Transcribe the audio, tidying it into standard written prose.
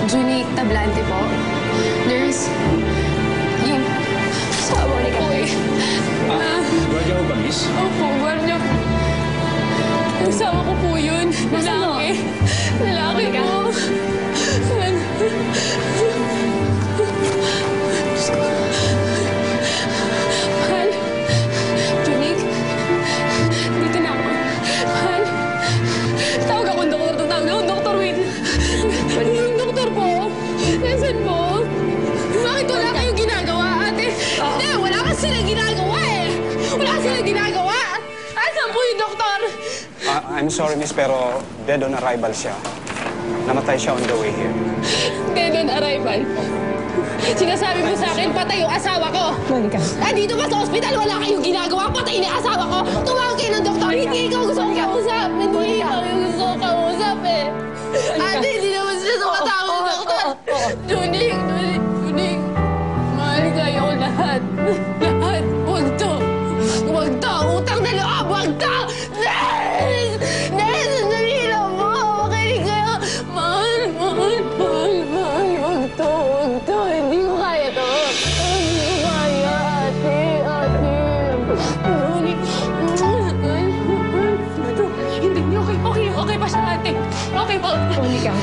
Junie Tablante po. Nurse, yung asawa ni Koy. Guardia mo ba, miss? Opo, guardia. Yung asawa ko po yun. Lalaki. Lalaki po. Mahal. Junie, dito na ako. Mahal. Tawag akong doktor. Tawag akong doktor. Wait. Yung doktor po. Nasaan po? Bakit wala kayong ginagawa, ate? Hindi, wala kasi silang ginagawa eh. Wala kasi silang ginagawa. Asan po yung doktor? I'm sorry, miss, pero dead on arrival siya. Namatay siya on the way here. Dead on arrival. Sinasabi mo sa akin, patay yung asawa ko. Monica. Dito ba sa ospital, wala kayong ginagawa? Patay na asawa ko. Tumawag kayo ng doktor. Hindi ikaw gusto kong kausap. Hindi ikaw yung gusto kong kausap eh. Ate, hindi naman sila tumatawag ng doktor. Junie, mahal kayo lahat. Lahat. Huwag to. Huwag to. Utang na loob. Huwag to. Nes! Nes! Sandali lang mo. Makinig kayo. Mahal. Huwag to. Huwag to. Hindi ko kaya to. Hindi ko kaya, ate. Junie. Hindi. Okay pa siya, ate. Okay pa. Monica.